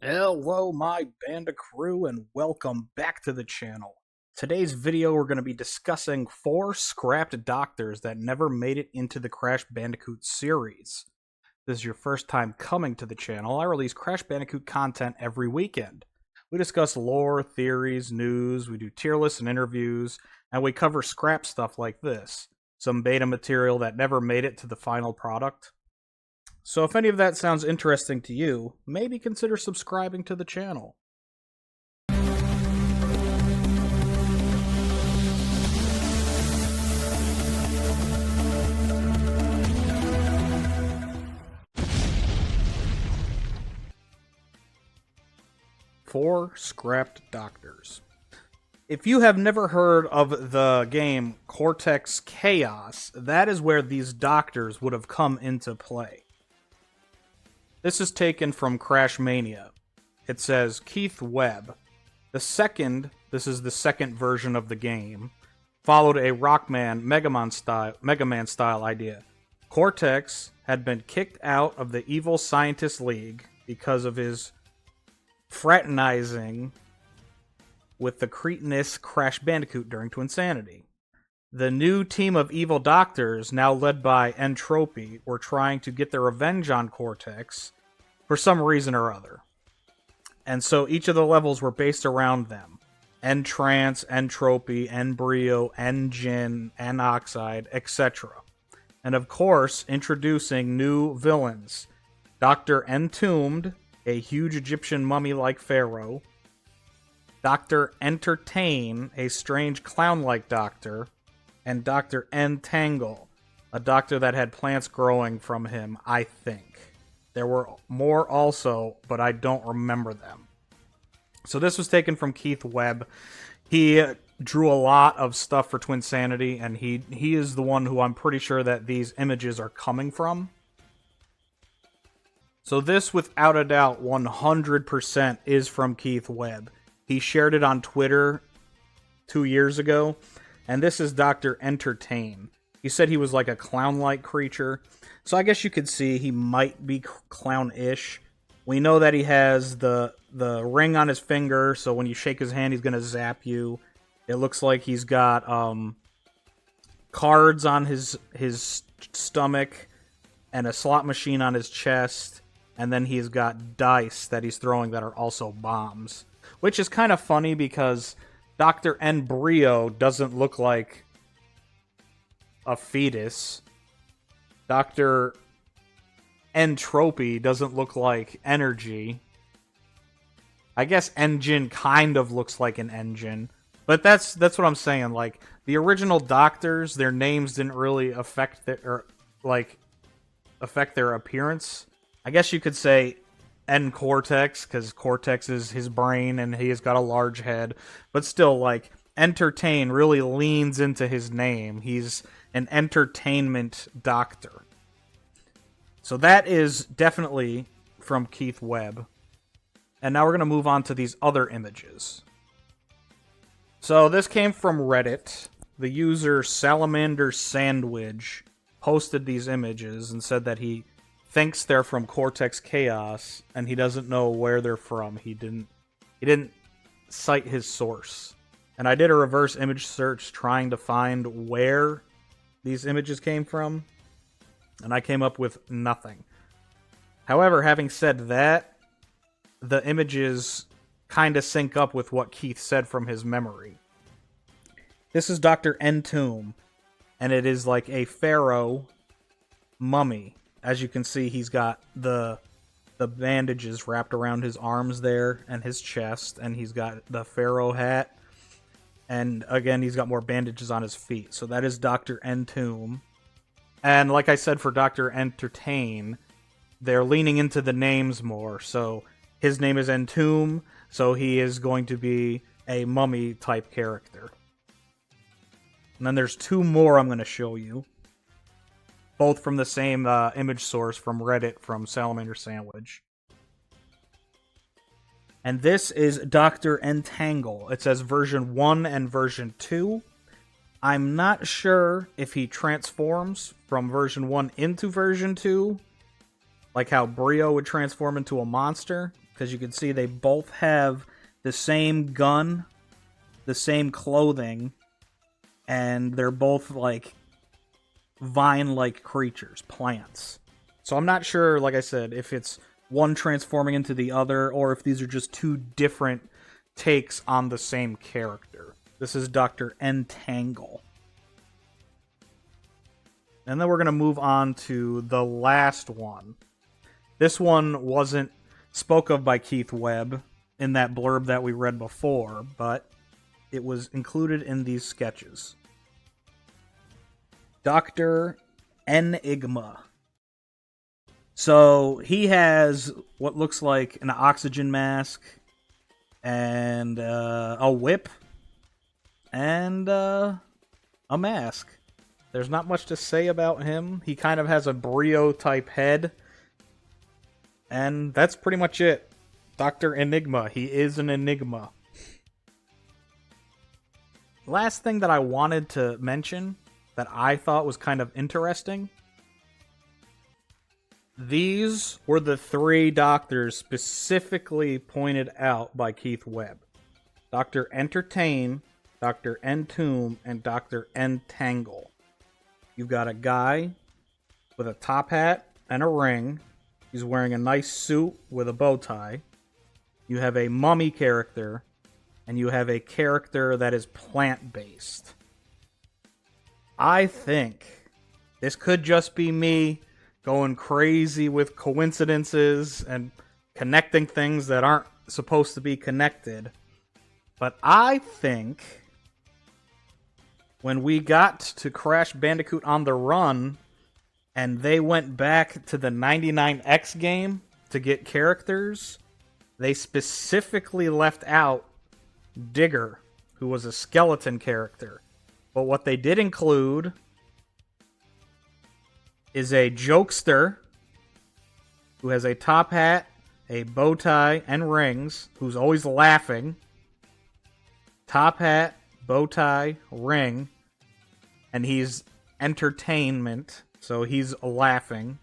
Hello, my band crew, and welcome back to the channel. Today's video, we're going to be discussing 4 scrapped doctors that never made it into the Crash Bandicoot series. If this is your first time coming to the channel, I release Crash Bandicoot content every weekend. We discuss lore, theories, news, we do tier lists and interviews, and we cover scrap stuff like this. Some beta material that never made it to the final product. So if any of that sounds interesting to you, maybe consider subscribing to the channel. Four scrapped doctors. If you have never heard of the game Cortex Chaos, that is where these doctors would have come into play. This is taken from Crash Mania. It says, Keith Webb. This is the second version of the game, followed a Rockman Mega Man style idea. Cortex had been kicked out of the Evil Scientist League because of his fraternizing with the cretinous Crash Bandicoot during Twinsanity. The new team of evil doctors, now led by Entropy, were trying to get their revenge on Cortex for some reason or other. And so each of the levels were based around them. Entrance, Entropy, Embryo, Engine, N-Oxide, etc. And of course, introducing new villains. Dr. Entombed, a huge Egyptian mummy-like pharaoh. Dr. Entertain, a strange clown-like doctor. And Dr. Entangle, a doctor that had plants growing from him, I think. There were more also, but I don't remember them. So this was taken from Keith Webb. He drew a lot of stuff for Twinsanity, and he is the one who I'm pretty sure that these images are coming from. So this, without a doubt, 100% is from Keith Webb. He shared it on Twitter 2 years ago. And this is Dr. Entertain. He said he was like a clown-like creature. So I guess you could see he might be clown-ish. We know that he has the ring on his finger, so when you shake his hand, he's going to zap you. It looks like he's got cards on his stomach and a slot machine on his chest. And then he's got dice that he's throwing that are also bombs. Which is kind of funny because Dr. Embryo doesn't look like a fetus. Dr. Entropy doesn't look like energy. I guess Engine kind of looks like an engine. But that's what I'm saying. Like, the original doctors, their names didn't really affect their appearance. I guess you could say Cortex, because Cortex is his brain and he has got a large head. But still, like, Entertain really leans into his name. He's an entertainment doctor. So that is definitely from Keith Webb. And now we're going to move on to these other images. So this came from Reddit. The user Salamander Sandwich posted these images and said that he thinks they're from Cortex Chaos, and he doesn't know where they're from. He didn't cite his source. And I did a reverse image search trying to find where these images came from, and I came up with nothing. However, having said that, the images kind of sync up with what Keith said from his memory. This is Dr. Entomb, and it is like a pharaoh mummy. As you can see, he's got the bandages wrapped around his arms there and his chest, and he's got the pharaoh hat. And again, he's got more bandages on his feet. So that is Dr. Entomb. And like I said, for Dr. Entertain, they're leaning into the names more. So his name is Entomb, so he is going to be a mummy-type character. And then there's 2 more I'm going to show you. Both from the same image source from Reddit, from Salamander Sandwich. And this is Dr. Entangle. It says version 1 and version 2. I'm not sure if he transforms from version 1 into version 2, like how Brio would transform into a monster, because you can see they both have the same gun, the same clothing, and they're both like vine-like creatures, plants. So I'm not sure, like I said, if it's one transforming into the other, or if these are just two different takes on the same character. This is Dr. Entangle. And then we're going to move on to the last one. This one wasn't spoke of by Keith Webb in that blurb that we read before, but it was included in these sketches. Dr. Enigma. So he has what looks like an oxygen mask and a whip and a mask. There's not much to say about him. He kind of has a Brio-type head. And that's pretty much it. Dr. Enigma. He is an enigma. Last thing that I wanted to mention that I thought was kind of interesting. These were the three doctors specifically pointed out by Keith Webb. Dr. Entertain, Dr. Entomb, and Dr. Entangle. You've got a guy with a top hat and a ring. He's wearing a nice suit with a bow tie. You have a mummy character, and you have a character that is plant-based. I think this could just be me going crazy with coincidences and connecting things that aren't supposed to be connected. But I think when we got to Crash Bandicoot on the Run and they went back to the 99X game to get characters, they specifically left out Digger, who was a skeleton character. But what they did include is a jokester who has a top hat, a bow tie, and rings, who's always laughing. Top hat, bow tie, ring, and he's entertainment, so he's laughing.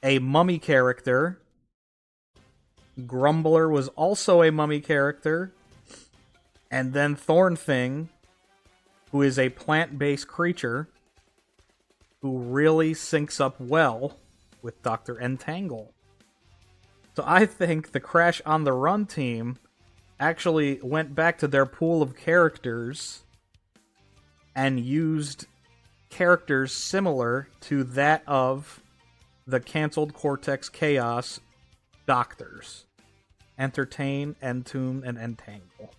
A mummy character. Grumbler was also a mummy character. And then Thornthing, who is a plant-based creature, who really syncs up well with Dr. Entangle. So I think the Crash on the Run team actually went back to their pool of characters and used characters similar to that of the canceled Cortex Chaos doctors. Entertain, Entomb, and Entangle.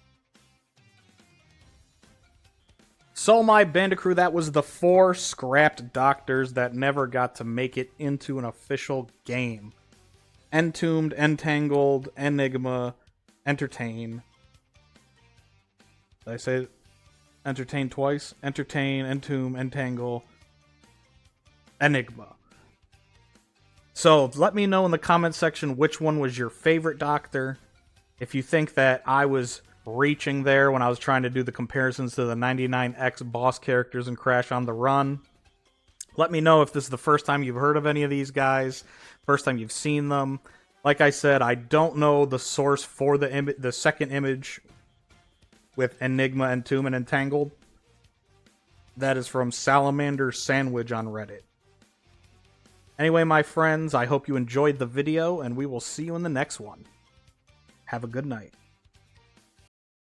So my Bandicrew, that was the 4 scrapped doctors that never got to make it into an official game. Entombed, Entangled, Enigma, Entertain. Did I say Entertain twice? Entertain, Entomb, Entangle, Enigma. So let me know in the comment section which one was your favorite doctor. If you think that I was reaching there when I was trying to do the comparisons to the 99X boss characters in Crash on the Run. Let me know if this is the first time you've heard of any of these guys, first time you've seen them. Like I said, I don't know the source for the second image with Enigma, Entomb, and Entangled. That is from Salamander Sandwich on Reddit. Anyway, my friends, I hope you enjoyed the video, and we will see you in the next one. Have a good night.